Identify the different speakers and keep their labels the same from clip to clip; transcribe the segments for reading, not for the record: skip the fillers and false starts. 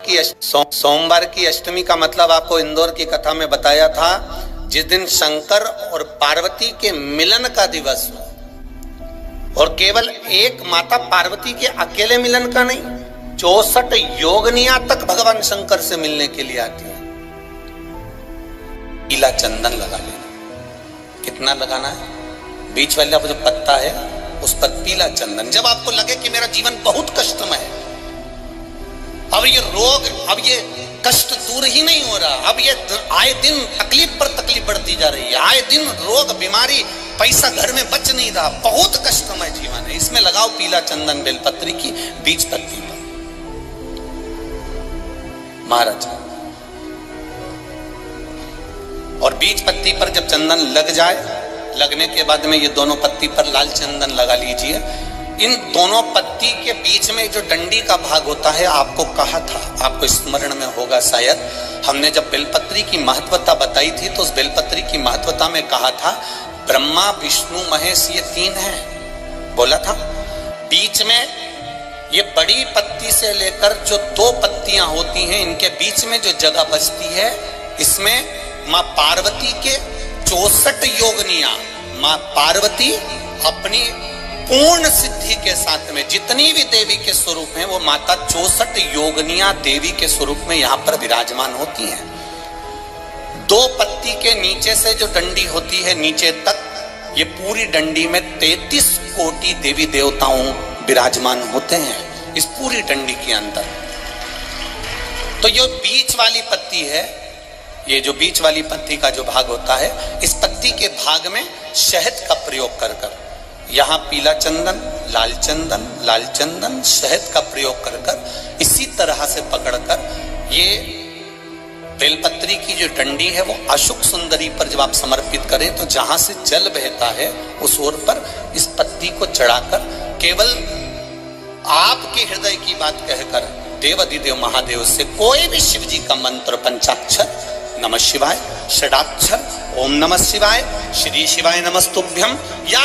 Speaker 1: सोमवार की अष्टमी का मतलब आपको इंदौर की कथा में बताया था, जिस दिन शंकर और पार्वती के मिलन का दिवस हो, और केवल एक माता पार्वती के अकेले मिलन का नहीं, 64 योगनियां तक भगवान शंकर से मिलने के लिए आती है। पीला चंदन लगा लेना। कितना लगाना है? बीच वाला जो पत्ता है उस पर पीला चंदन। जब आपको लगे कि मेरा जीवन बहुत कष्टमय है, अब ये रोग, अब ये कष्ट दूर ही नहीं हो रहा, अब ये आए दिन तकलीफ पर तकलीफ बढ़ती जा रही है, आए दिन रोग बीमारी, पैसा घर में बच नहीं रहा, बहुत कष्टमय जीवन है, इसमें लगाओ पीला चंदन बेलपत्री की बीज पत्ती पर। महाराज, और बीज पत्ती पर जब चंदन लग जाए, लगने के बाद में ये दोनों पत्ती पर लाल चंदन लगा लीजिए। इन दोनों पत्ती के बीच में जो डंडी का भाग होता है, आपको कहा था, आपको स्मरण में होगा शायद, हमने जब बेलपत्री की महत्वता बताई थी तो उस बेलपत्री की महत्वता में कहा था ब्रह्मा विष्णु महेश ये 3 हैं, बोला था। बीच में ये बड़ी पत्ती से लेकर जो 2 पत्तियां होती हैं, इनके बीच में जो जगह बचती है, इसमें मां पार्वती के 64 योगनियां, मां पार्वती अपनी पूर्ण सिद्धि के साथ में जितनी भी देवी के स्वरूप हैं, वो माता 64 योगनियां देवी के स्वरूप में यहां पर विराजमान होती हैं। 2 पत्ती के नीचे से जो डंडी होती है नीचे तक, ये पूरी डंडी में 33 कोटि देवी देवताओं विराजमान होते हैं इस पूरी डंडी के अंदर। तो ये बीच वाली पत्ती है, ये जो बीच वाली पत्ती का जो भाग होता है, इस पत्ती के भाग में शहद का प्रयोग कर कर, यहां पीला चंदन, लाल चंदन, लाल चंदन, शहद का प्रयोग कर कर, इसी तरह से पकड़कर ये बेलपत्री की जो डंडी है वो अशुक सुंदरी पर जब आप समर्पित करें, तो जहां से जल बहता है उस ओर पर इस पत्ती को चढ़ाकर केवल आपके हृदय की बात कहकर देवाधिदेव महादेव से कोई भी शिव जी का मंत्र, पंचाक्षर, नमः शिवाय, षडाक्षर, ओम नमः शिवाय, श्री शिवाय नमस्तुभ्यम, या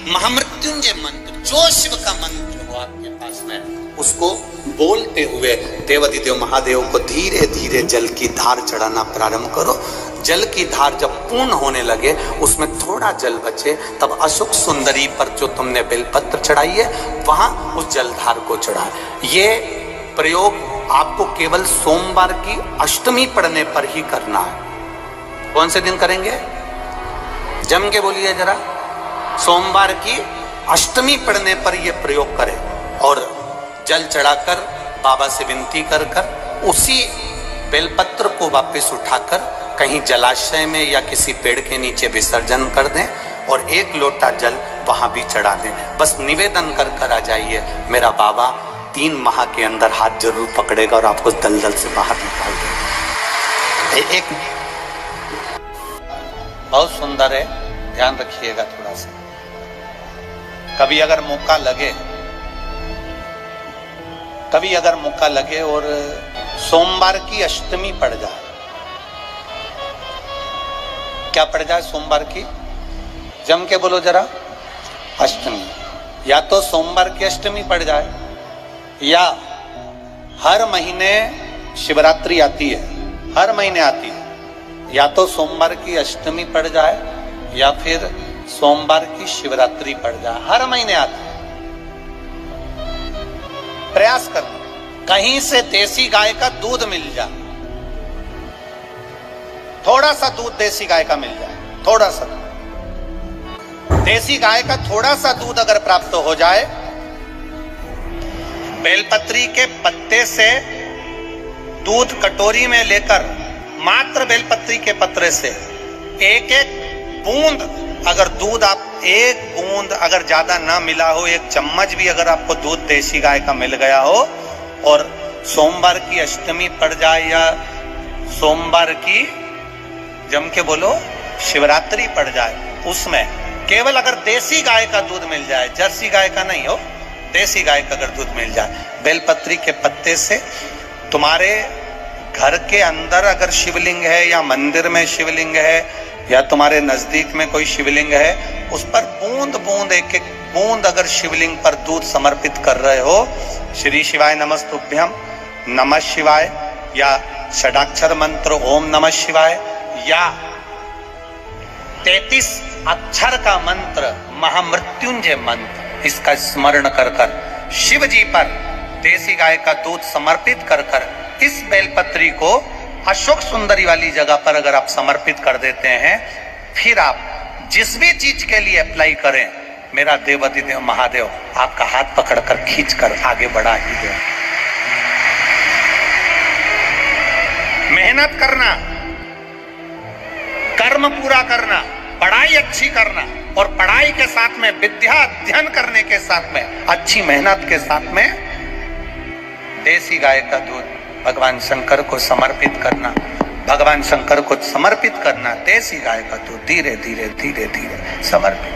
Speaker 1: महामृत्युंजय मंत्र, जो शिव का मंत्र हो आपके पास में, उसको बोलते हुए देवाधिदेव महादेव को धीरे धीरे जल की धार चढ़ाना प्रारंभ करो। जल की धार जब पूर्ण होने लगे, उसमें थोड़ा जल बचे, तब अशोक सुंदरी पर जो तुमने बेलपत्र चढ़ाई है, वहां उस जलधार को चढ़ा। ये प्रयोग आपको केवल सोमवार की अष्टमी पढ़ने पर ही करना है। कौन से दिन करेंगे? जम के बोलिए जरा। सोमवार की अष्टमी पढ़ने पर यह प्रयोग करें, और जल चढ़ाकर बाबा से विनती कर कर उसी बेलपत्र को वापस उठाकर कहीं जलाशय में या किसी पेड़ के नीचे विसर्जन कर दें, और 1 लोटा जल वहां भी चढ़ा दें। बस निवेदन कर कर आ जाइए, मेरा बाबा 3 माह के अंदर हाथ जरूर पकड़ेगा और आपको दलदल से बाहर निकाल देगा। एक बहुत सुंदर है, ध्यान रखिएगा थोड़ा सा। कभी अगर मौका लगे और सोमवार की अष्टमी पड़ जाए, क्या पड़ जाए? सोमवार की, जम के बोलो जरा, अष्टमी। या तो सोमवार की अष्टमी पड़ जाए, या हर महीने शिवरात्रि आती है, हर महीने आती है, या तो सोमवार की अष्टमी पड़ जाए या फिर सोमवार की शिवरात्रि पड़ जाए, हर महीने आती है। प्रयास करना कहीं से देसी गाय का दूध मिल जाए, थोड़ा सा दूध देसी गाय का मिल जाए, थोड़ा सा देसी गाय का थोड़ा सा दूध अगर प्राप्त हो जाए, बेलपत्री के पत्ते से दूध कटोरी में लेकर, मात्र बेलपत्री के पत्रे से 1-1 बूंद, अगर दूध आप 1 बूंद अगर ज्यादा ना मिला हो, 1 चम्मच भी अगर आपको दूध देसी गाय का मिल गया हो, और सोमवार की अष्टमी पड़ जाए या सोमवार की, जम के बोलो, शिवरात्रि पड़ जाए, उसमें केवल अगर देसी गाय का दूध मिल जाए, जर्सी गाय का नहीं हो, देसी गाय का अगर दूध मिल जाए, बेलपत्री के पत्ते से, तुम्हारे घर के अंदर अगर शिवलिंग है या मंदिर में शिवलिंग है या तुम्हारे नजदीक में कोई शिवलिंग है, उस पर बूंद बूंद 1-1 बूंद अगर शिवलिंग पर दूध समर्पित कर रहे हो, श्री शिवाय नमस्तुभ्यम, नमः शिवाय या षडाक्षर मंत्र ओम नमः शिवाय या 33 अक्षर का मंत्र महामृत्युंजय मंत्र, इसका स्मरण कर कर शिव जी पर देसी गाय का दूध समर्पित कर कर इस बेलपत्री को अशोक सुंदरी वाली जगह पर अगर आप समर्पित कर देते हैं, फिर आप जिस भी चीज के लिए अप्लाई करें, मेरा देवाधिदेव महादेव आपका हाथ पकड़कर खींचकर आगे बढ़ा ही दे। मेहनत करना, कर्म पूरा करना, पढ़ाई अच्छी करना और पढ़ाई के साथ में विद्या अध्ययन करने के साथ में अच्छी मेहनत के साथ में देसी गाय का दूध भगवान शंकर को समर्पित करना, भगवान शंकर को समर्पित करना। देसी गाय का दूध धीरे धीरे धीरे धीरे समर्पित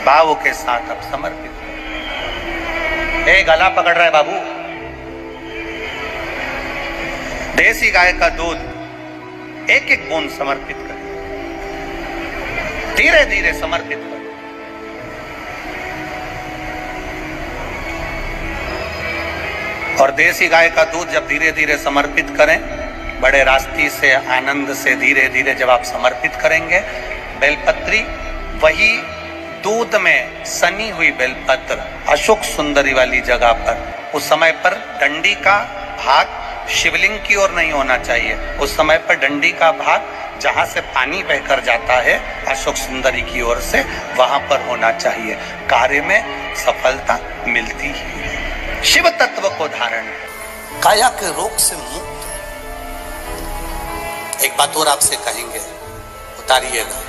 Speaker 1: भावों के साथ अब समर्पित करें। गला पकड़ रहा है बाबू। देसी गाय का दूध एक एक बूंद समर्पित करें, धीरे धीरे समर्पित करें। और देसी गाय का दूध जब धीरे धीरे समर्पित करें, बड़े रास्ते से आनंद से धीरे धीरे जब आप समर्पित करेंगे, बेलपत्री वही दूध में सनी हुई बेलपत्र अशोक सुंदरी वाली जगह पर, उस समय पर डंडी का भाग शिवलिंग की ओर नहीं होना चाहिए, उस समय पर डंडी का भाग जहां से पानी बहकर जाता है अशोक सुंदरी की ओर से, वहां पर होना चाहिए। कार्य में सफलता मिलती है। शिव तत्व को धारण, काया के रोग से मुक्त। एक बात और आपसे कहेंगे, उतारिएगा।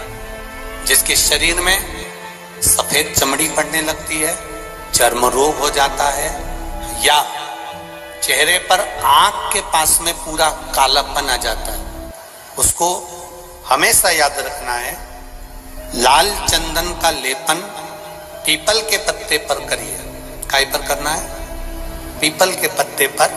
Speaker 1: जिसके शरीर में सफेद चमड़ी पड़ने लगती है, चर्म रोग हो जाता है, या चेहरे पर आंख के पास में पूरा कालापन आ जाता है, उसको हमेशा याद रखना है, लाल चंदन का लेपन पीपल के पत्ते पर करिए। काय पर करना है? पीपल के पत्ते पर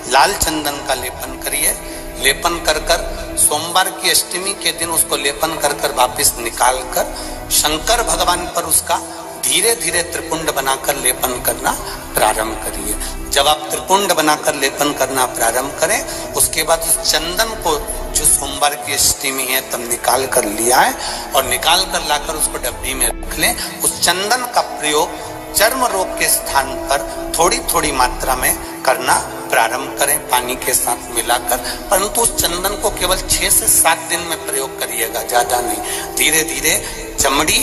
Speaker 1: लाल चंदन का लेपन करिए। लेपन कर कर सोमवार की अष्टमी के दिन उसको लेपन कर कर वापिस निकाल कर शंकर भगवान पर उसका धीरे धीरे त्रिपुंड बनाकर लेपन करना प्रारंभ करिए। जब आप त्रिपुंड बनाकर लेपन करना प्रारंभ करें, उसके बाद उस चंदन को जो सोमवार की अष्टमी है तब निकाल कर लिया है और निकाल कर लाकर उसको डब्बी में रख लें। उस चंदन का प्रयोग चर्म रोग के स्थान पर थोड़ी थोड़ी मात्रा में करना प्रारंभ करें, पानी के साथ मिलाकर। परंतु उस चंदन को केवल 6 से 7 दिन में प्रयोग करिएगा, ज्यादा नहीं। धीरे धीरे चमड़ी,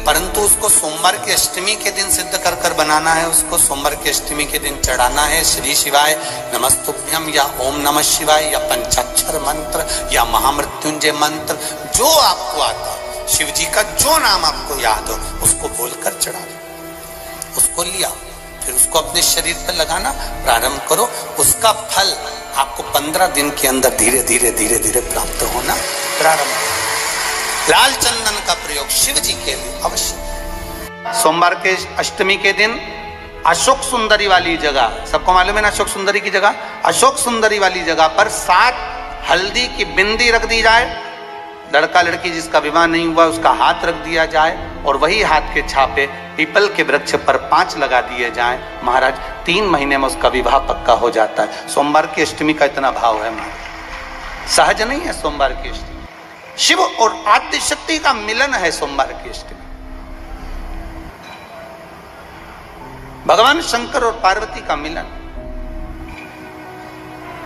Speaker 1: परंतु उसको सोमवार की अष्टमी के दिन सिद्ध कर कर बनाना है, उसको सोमवार की अष्टमी के दिन चढ़ाना है। श्री शिवाय नमस्तुभ्यम या ओम नमः शिवाय या पंचाक्षर मंत्र या महामृत्युंजय मंत्र, जो आपको आता, शिव जी का जो नाम आपको याद हो उसको बोलकर चढ़ा दो। उसको लिया, फिर उसको अपने शरीर पर लगाना प्रारंभ करो। उसका फल आपको 15 दिन के अंदर धीरे धीरे धीरे धीरे प्राप्त होना प्रारंभ हो। लाल चंदन का प्रयोग शिव जी के लिए अवश्य। सोमवार के अष्टमी के दिन अशोक सुंदरी वाली जगह, सबको मालूम है ना अशोक सुंदरी की जगह, अशोक सुंदरी वाली जगह पर 7 हल्दी की बिंदी रख दी जाए। लड़का लड़की जिसका विवाह नहीं हुआ उसका हाथ रख दिया जाए और वही हाथ के छापे पीपल के वृक्ष पर 5 लगा दिए जाएं। महाराज 3 महीने में उसका विवाह पक्का हो जाता है। सोमवार की अष्टमी का इतना भाव है महाराज, सहज नहीं है सोमवार की अष्टमी। शिव और आद्य शक्ति का मिलन है सोमवार की अष्टमी। भगवान शंकर और पार्वती का मिलन।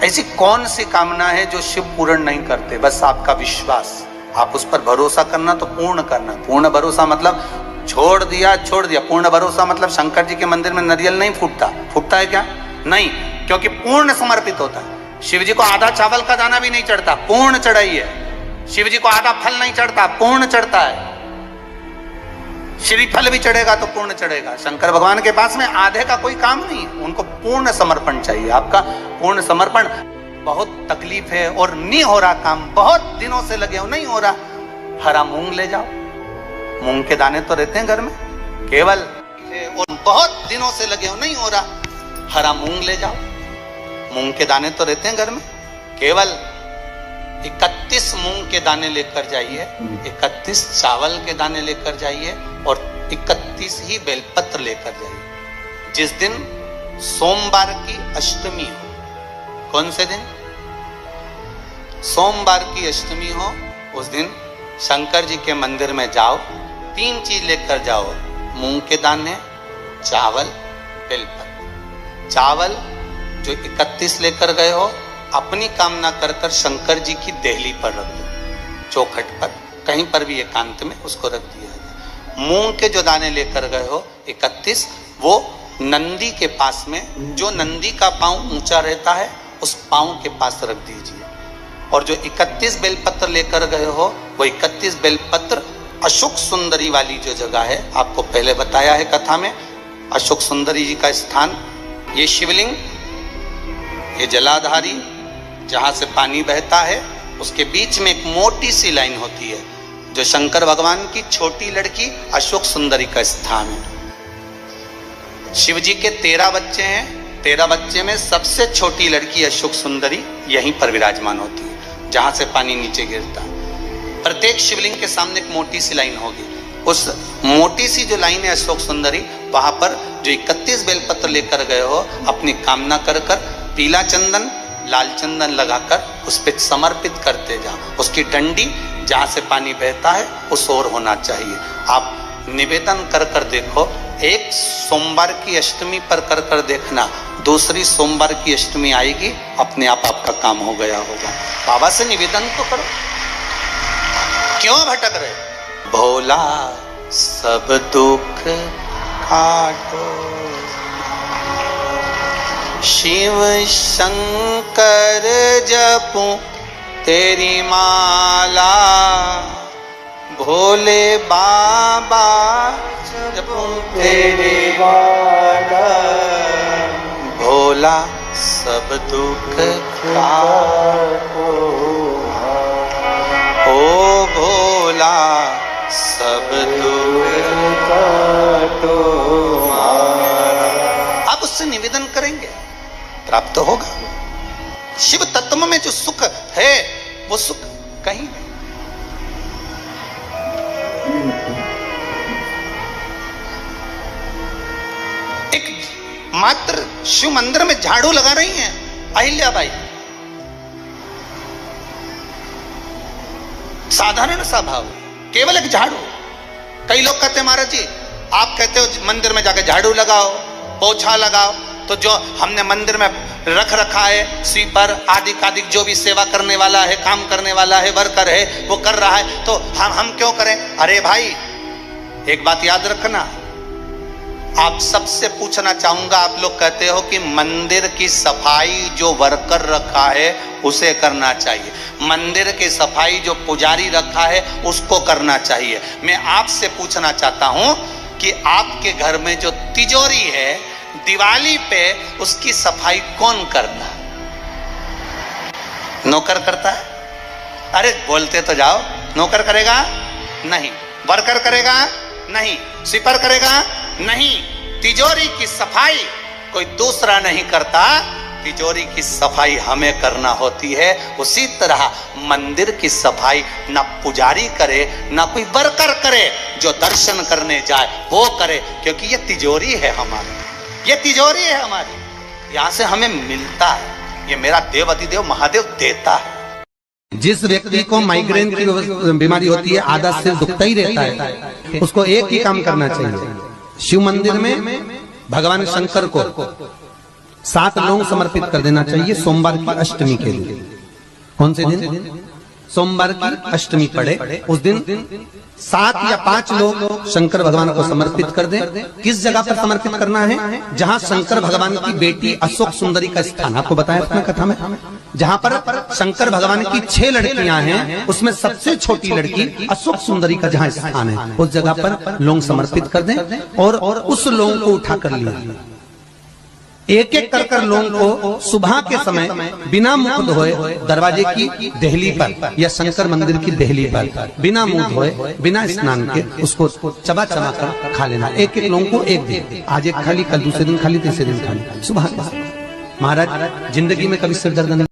Speaker 1: ऐसी कौन सी कामना है जो शिव पूर्ण नहीं करते? बस आपका विश्वास, आप उस पर भरोसा करना तो पूर्ण करना। पूर्ण भरोसा मतलब छोड़ दिया छोड़ दिया, पूर्ण भरोसा मतलब शंकर जी के मंदिर में नारियल नहीं फूटता। फूटता है क्या? नहीं, क्योंकि पूर्ण समर्पित होता है। शिव जी को आधा चावल का दाना भी नहीं चढ़ता, पूर्ण चढ़ाइए। शिव जी को आधा फल नहीं चढ़ता, पूर्ण चढ़ता है। श्रीफल भी चढ़ेगा तो पूर्ण चढ़ेगा। शंकर भगवान के पास में आधे का कोई काम नहीं है, उनको पूर्ण समर्पण चाहिए। आपका पूर्ण समर्पण। बहुत तकलीफ है और नहीं हो रहा काम, बहुत दिनों से लगे हो, नहीं हो रहा, हरा मूंग ले जाओ। मूंग के दाने तो रहते हैं घर में, केवल और बहुत दिनों से लगे हो, नहीं हो रहा, हरा मूंग ले जाओ। मूंग के दाने तो रहते हैं घर में, केवल 31 मूंग के दाने लेकर जाइए, 31 चावल के दाने लेकर जाइए और 31 ही बेलपत्र लेकर जाइए। जिस दिन सोमवार की अष्टमी हो, कौन से दिन? सोमवार की अष्टमी हो, उस दिन शंकर जी के मंदिर में जाओ, 3 चीज लेकर जाओ, मूंग के दाने, चावल, बेलपत्र। चावल जो 31 लेकर गए हो, अपनी कामना कर कर शंकर जी की देहली पर रख दो, चौखट पर, कहीं पर भी एकांत में उसको रख दिया जाए। मूंग के जो दाने लेकर गए हो 31, वो नंदी के पास में, जो नंदी का पांव ऊंचा रहता है उस पांव के पास रख दीजिए। और जो 31 बेलपत्र लेकर गए हो, वो 31 बेलपत्र अशोक सुंदरी वाली जो जगह है, आपको पहले बताया है कथा में, अशोक सुंदरी जी का स्थान, ये शिवलिंग, ये जलाधारी जहां से पानी बहता है, उसके बीच में एक मोटी सी लाइन होती है, जो शंकर भगवान की छोटी लड़की अशोक सुंदरी का स्थान है। शिव जी के 13 बच्चे हैं, 13 बच्चे में सबसे छोटी लड़की अशोक सुंदरी यहीं पर विराजमान होती है, जहां से पानी नीचे गिरता है। प्रत्येक शिवलिंग के सामने एक मोटी सी लाइन होगी, उस मोटी सी जो लाइन है अशोक सुंदरी, वहां पर जो 31 बेलपत्र लेकर गए हो, अपनी कामना कर कर पीला चंदन, लाल चंदन लगाकर उस पर समर्पित करते जाओ। उसकी डंडी जहां से पानी बहता है उस ओर होना चाहिए। आप निवेदन कर कर देखो, एक सोमवार की अष्टमी पर कर कर देखना, दूसरी सोमवार की अष्टमी आएगी, अपने आप आपका काम हो गया होगा। बाबा से निवेदन तो करो, क्यों भटक रहे? भोला सब दुख काटो, शिव शंकर जपूं तेरी माला, भोले बाबा जपूं तेरी माला, भोला सब दुख काटो, ओ भोला सब दुख काटो। आप उससे निवेदन करेंगे, प्राप्त होगा। शिव तत्व में जो सुख है, वो सुख कहीं नहीं। एक मात्र शिव मंदिर में झाड़ू लगा रही हैं अहिल्याबाई, साधारण सा भाव, केवल एक झाड़ू। कई लोग कहते हैं महाराज जी, आप कहते हो मंदिर में जाकर झाड़ू लगाओ, पोछा लगाओ, तो जो हमने मंदिर में रख रखा है स्वीपर आदि आदि, जो भी सेवा करने वाला है, काम करने वाला है, वर्कर है, वो कर रहा है, तो हम क्यों करें? अरे भाई, एक बात याद रखना, आप सबसे पूछना चाहूंगा, आप लोग कहते हो कि मंदिर की सफाई जो वर्कर रखा है उसे करना चाहिए, मंदिर की सफाई जो पुजारी रखा है उसको करना चाहिए। मैं आपसे पूछना चाहता हूं कि आपके घर में जो तिजोरी है, दिवाली पे उसकी सफाई कौन करता? नौकर करता है? अरे बोलते तो जाओ। नौकर करेगा? नहीं। वर्कर करेगा? नहीं। स्वीपर करेगा? नहीं। तिजोरी की सफाई कोई दूसरा नहीं करता, तिजोरी की सफाई हमें करना होती है। उसी तरह मंदिर की सफाई ना पुजारी करे ना कोई वर्कर करे, जो दर्शन करने जाए वो करे, क्योंकि ये तिजोरी है हमारी, ये तिजोरी है हमारी, यहां से हमें मिलता है, ये मेरा देव अधिदेव महादेव देता है।
Speaker 2: जिस व्यक्ति को माइग्रेन की बीमारी होती है, आधा सिर दुखता ही रहता है, उसको एक ही काम करना चाहिए, शिव मंदिर में भगवान शंकर को 7 लौंग समर्पित कर देना चाहिए सोमवार की अष्टमी के लिए। कौन से दिन? सोमवार की अष्टमी पड़े उस दिन 7 या 5 लोग शंकर भगवान को समर्पित कर दें। किस जगह पर समर्पित करना है? जहां शंकर भगवान की बेटी अशोक सुंदरी का स्थान, आपको बताया अपने कथा में, जहां पर शंकर भगवान की 6 लड़कियां हैं, उसमें सबसे छोटी लड़की अशोक सुंदरी का जहां स्थान है, उस जगह पर लौंग समर्पित कर दें और उस लौंग को उठा कर लिया, एक एक कर लौंग को सुबह के समय बिना मुंह धोए दरवाजे की देहली पर या शंकर मंदिर की देहली पर बिना मुंह धोए बिना स्नान के उसको चबा चबा कर खा लेना। एक एक लौंग को एक दिन, आज एक खाली, कल दूसरे दिन खाली, तीसरे दिन खाली, सुबह। महाराज जिंदगी में कभी सिर दर्द नहीं